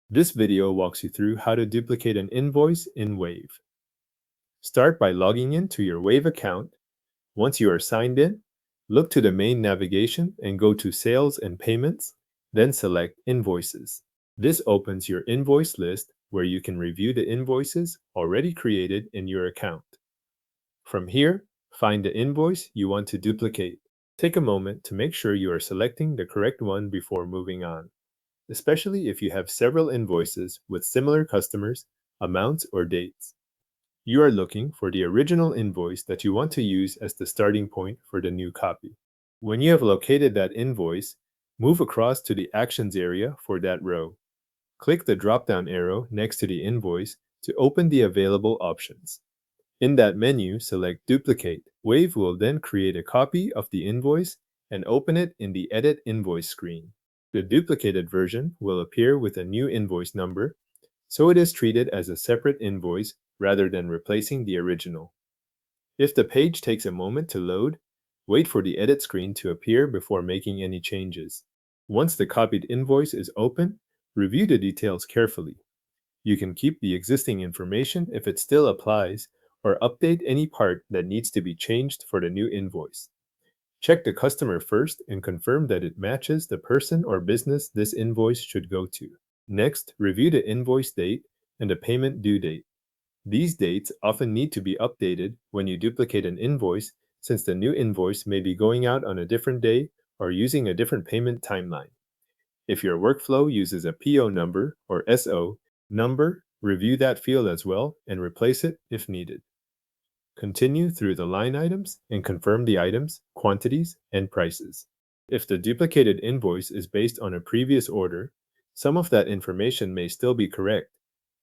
This video walks you through how to duplicate an invoice in Wave. Start by logging in to your Wave account. Once you are signed in, look to the main navigation and go to Sales and Payments, then select Invoices. This opens your invoice list where you can review the invoices already created in your account. From here, find the invoice you want to duplicate. Take a moment to make sure you are selecting the correct one before moving on, especially if you have several invoices with similar customers, amounts, or dates. You are looking for the original invoice that you want to use as the starting point for the new copy. When you have located that invoice, move across to the Actions area for that row. Click the drop-down arrow next to the invoice to open the available options. In that menu, select Duplicate. Wave will then create a copy of the invoice and open it in the Edit Invoice screen. The duplicated version will appear with a new invoice number, so it is treated as a separate invoice rather than replacing the original. If the page takes a moment to load, wait for the edit screen to appear before making any changes. Once the copied invoice is open, review the details carefully. You can keep the existing information if it still applies, or update any part that needs to be changed for the new invoice. Check the customer first and confirm that it matches the person or business this invoice should go to. Next, review the invoice date and the payment due date. These dates often need to be updated when you duplicate an invoice, since the new invoice may be going out on a different day or using a different payment timeline. If your workflow uses a PO number or SO number, review that field as well and replace it if needed. Continue through the line items and confirm the items, quantities, and prices. If the duplicated invoice is based on a previous order, some of that information may still be correct,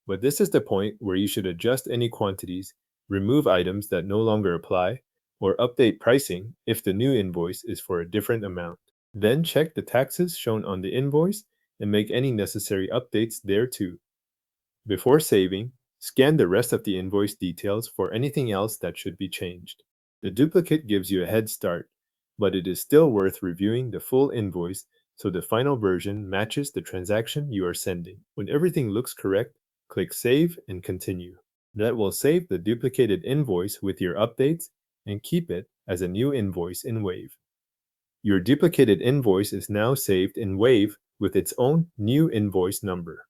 but this is the point where you should adjust any quantities, remove items that no longer apply, or update pricing if the new invoice is for a different amount. Then check the taxes shown on the invoice and make any necessary updates there too. Before saving, scan the rest of the invoice details for anything else that should be changed. The duplicate gives you a head start, but it is still worth reviewing the full invoice so the final version matches the transaction you are sending. When everything looks correct, click Save and Continue. That will save the duplicated invoice with your updates and keep it as a new invoice in Wave. Your duplicated invoice is now saved in Wave with its own new invoice number.